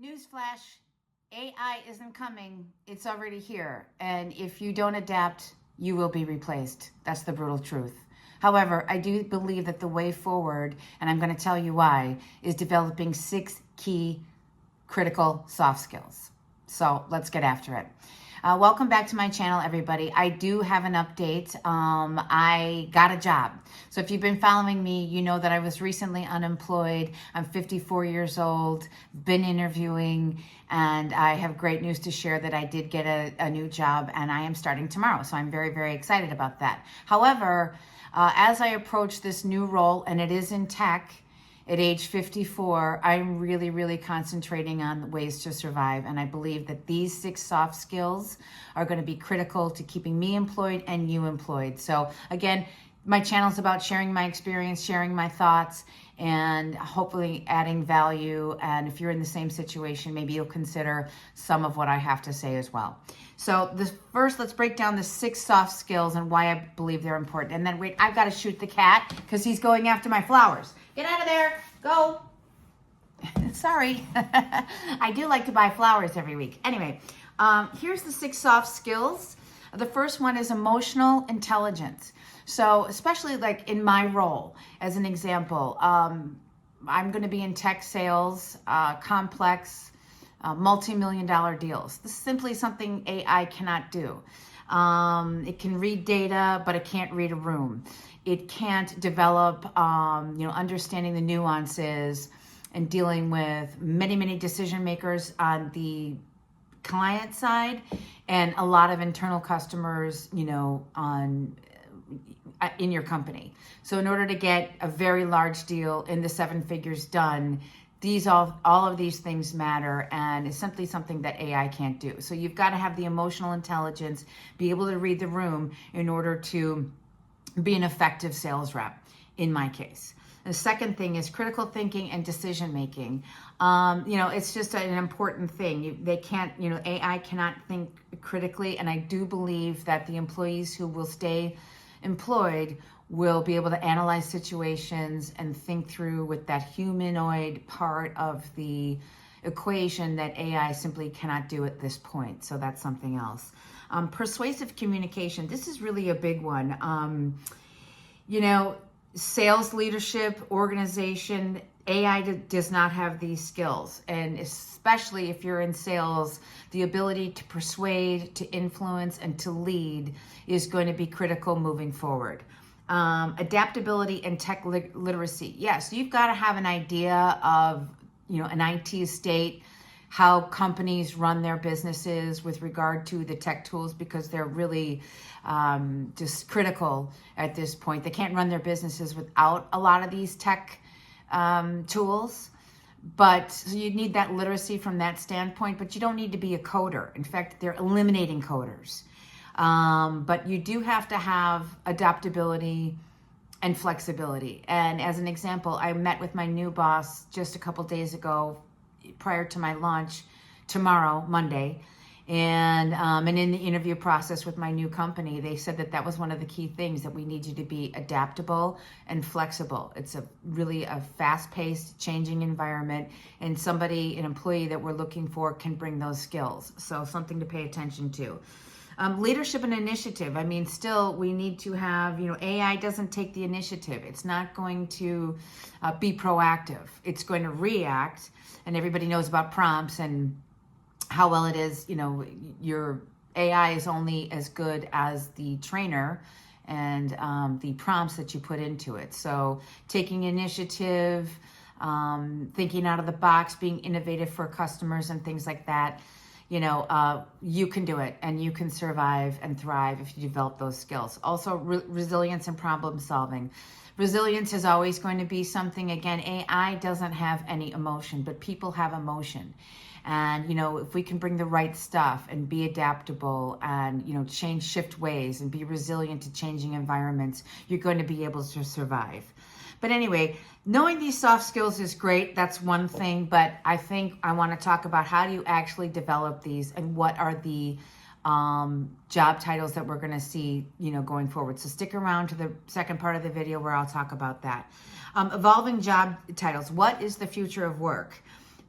Newsflash, AI isn't coming. It's already here. And if you don't adapt, you will be replaced. That's the brutal truth. However, I do believe that the way forward, and I'm going to tell you why, is developing 6 key critical soft skills. So let's get after it. Welcome back to my channel, everybody. I do have an update. I got a job. So if you've been following me, you know that I was recently unemployed. I'm 54 years old, been interviewing, and I have great news to share that I did get a new job, and I am starting tomorrow. So I'm very, very excited about that. However, as I approach this new role, and it is in tech, at age 54, I'm really concentrating on ways to survive. And I believe that these 6 soft skills are going to be critical to keeping me employed and you employed. So again, my channel is about sharing my experience, sharing my thoughts, and hopefully adding value. And if you're in the same situation, maybe you'll consider some of what I have to say as well. So first, let's break down the 6 soft skills and why I believe they're important. And then wait, I've got to shoot the cat because he's going after my flowers. Get out of there. Go. Sorry. I do like to buy flowers every week. Anyway, here's the 6 soft skills. The first one is emotional intelligence. So especially like in my role, as an example, I'm going to be in tech sales, complex, multi-million-dollar deals. This is simply something AI cannot do. It can read data, but it can't read a room. It can't develop, understanding the nuances and dealing with many decision makers on the client side and a lot of internal customers, in your company. So in order to get a very large deal in the 7 figures done, all of these things matter, and it's simply something that AI can't do. So you've got to have the emotional intelligence, be able to read the room in order to be an effective sales rep, in my case. The second thing is critical thinking and decision making. It's just an important thing. AI cannot think critically, and I do believe that the employees who will stay employed will be able to analyze situations and think through with that humanoid part of the equation that AI simply cannot do at this point. So that's something else. Persuasive communication. This is really a big one. Sales leadership, organization, AI does not have these skills. And especially if you're in sales, the ability to persuade, to influence, and to lead is going to be critical moving forward. Adaptability and tech literacy. Yes, you've got to have an idea of, an IT estate, how companies run their businesses with regard to the tech tools, because they're really just critical at this point. They can't run their businesses without a lot of these tech tools. But so you need that literacy from that standpoint, but you don't need to be a coder. In fact, they're eliminating coders. But you do have to have adaptability and flexibility. And as an example, I met with my new boss just a couple days ago prior to my launch tomorrow, Monday. And in the interview process with my new company, they said that was one of the key things, that we need you to be adaptable and flexible. It's really a fast-paced, changing environment, and an employee that we're looking for can bring those skills. So something to pay attention to. Leadership and initiative. Still, we need to have, AI doesn't take the initiative. It's not going to be proactive. It's going to react, and everybody knows about prompts and how well it is. Your AI is only as good as the trainer and the prompts that you put into it. So taking initiative, thinking out of the box, being innovative for customers and things like that. You can do it, and you can survive and thrive if you develop those skills. Also, resilience and problem solving. Resilience is always going to be something. Again, AI doesn't have any emotion, but people have emotion. And, if we can bring the right stuff and be adaptable and, shift ways and be resilient to changing environments, you're going to be able to survive. But anyway, knowing these soft skills is great. That's one thing. But I think I want to talk about how do you actually develop these, and what are the job titles that we're going to see, going forward. So stick around to the second part of the video where I'll talk about that. Evolving job titles. What is the future of work?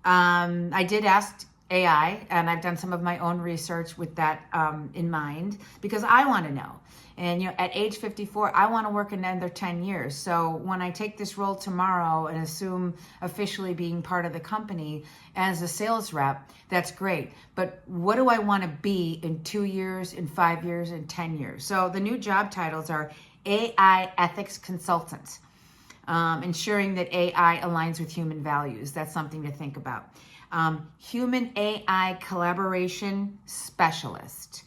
I did ask AI, and I've done some of my own research with that in mind, because I want to know. And at age 54, I want to work another 10 years. So when I take this role tomorrow and assume officially being part of the company as a sales rep, that's great. But what do I want to be in 2 years, in 5 years, in 10 years? So the new job titles are AI ethics consultant, ensuring that AI aligns with human values. That's something to think about. Human AI collaboration specialist,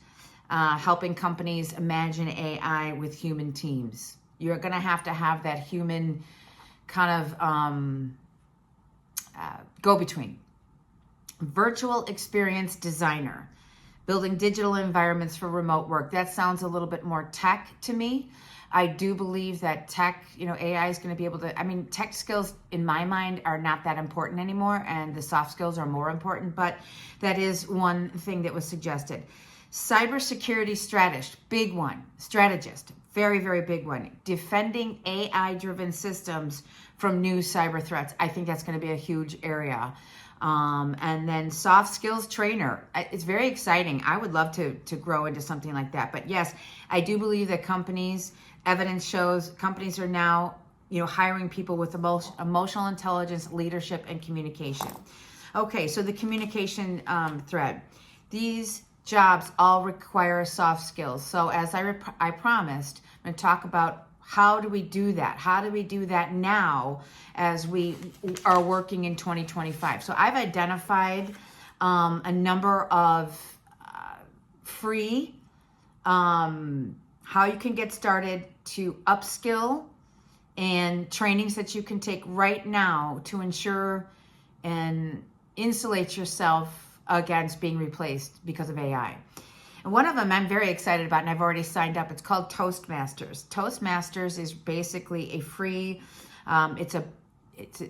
helping companies imagine AI with human teams. You're going to have that human kind of go-between. Virtual experience designer, building digital environments for remote work. That sounds a little bit more tech to me. I do believe that tech, AI is going to be able to, tech skills in my mind are not that important anymore, and the soft skills are more important, but that is one thing that was suggested. Cybersecurity strategist, big one. Strategist, very, very big one. Defending AI-driven systems from new cyber threats. I think that's going to be a huge area. And then soft skills trainer. It's very exciting. I would love to grow into something like that. But yes, I do believe that evidence shows companies are now, hiring people with emotional intelligence, leadership, and communication. Okay, so the communication thread. These jobs all require soft skills. So as I promised, I'm going to talk about how do we do that? How do we do that now as we are working in 2025? So I've identified a number of free how you can get started to upskill and trainings that you can take right now to ensure and insulate yourself against being replaced because of AI. And one of them I'm very excited about, and I've already signed up. It's called Toastmasters. Toastmasters is basically a free,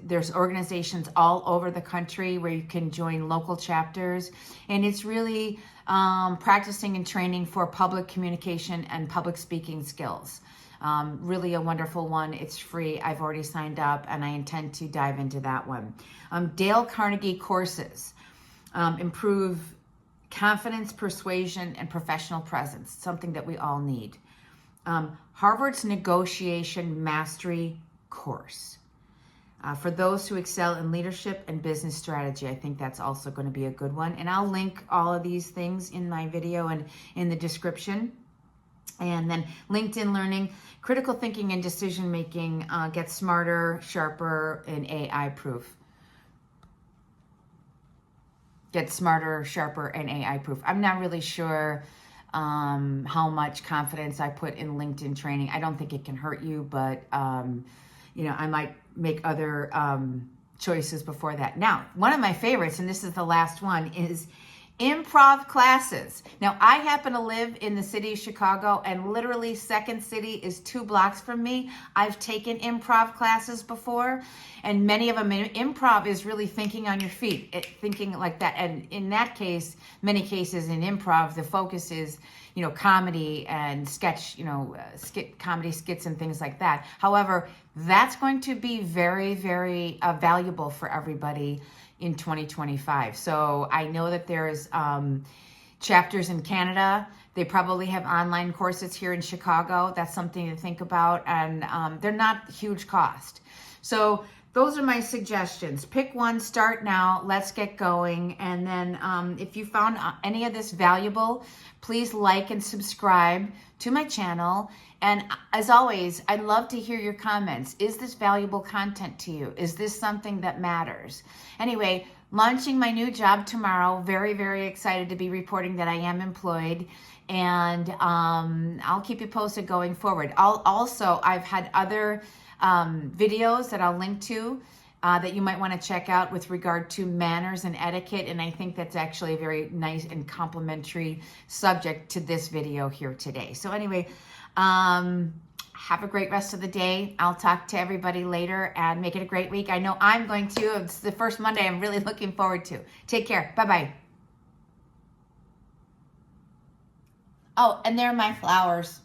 there's organizations all over the country where you can join local chapters, and it's really practicing and training for public communication and public speaking skills. Really a wonderful one. It's free. I've already signed up, and I intend to dive into that one. Dale Carnegie courses, improve confidence, persuasion, and professional presence, something that we all need. Harvard's negotiation mastery course. For those who excel in leadership and business strategy, I think that's also going to be a good one. And I'll link all of these things in my video and in the description. And then LinkedIn Learning, critical thinking and decision making, get smarter, sharper, and AI proof. Get smarter, sharper, and AI proof. I'm not really sure how much confidence I put in LinkedIn training. I don't think it can hurt you, but I might make other choices before that. Now, one of my favorites, and this is the last one, is improv classes. Now, I happen to live in the city of Chicago, and literally Second City is 2 blocks from me. I've taken improv classes before, and many of them, improv is really thinking on your feet, thinking like that. And in that case, many cases in improv, the focus is, comedy and sketch, comedy skits and things like that. However, that's going to be very, very valuable for everybody in 2025. So I know that there's chapters in Canada. They probably have online courses here in Chicago. That's something to think about. And they're not huge cost. So those are my suggestions. Pick one, start now, let's get going. And then if you found any of this valuable, please like and subscribe to my channel. And as always, I'd love to hear your comments. Is this valuable content to you? Is this something that matters? Anyway, launching my new job tomorrow. Very, very excited to be reporting that I am employed. And I'll keep you posted going forward. I've had other videos that I'll link to that you might want to check out with regard to manners and etiquette. And I think that's actually a very nice and complimentary subject to this video here today. So anyway, have a great rest of the day. I'll talk to everybody later and make it a great week. I know I'm going to. It's the first Monday I'm really looking forward to. Take care. Bye-bye. Oh, and there are my flowers.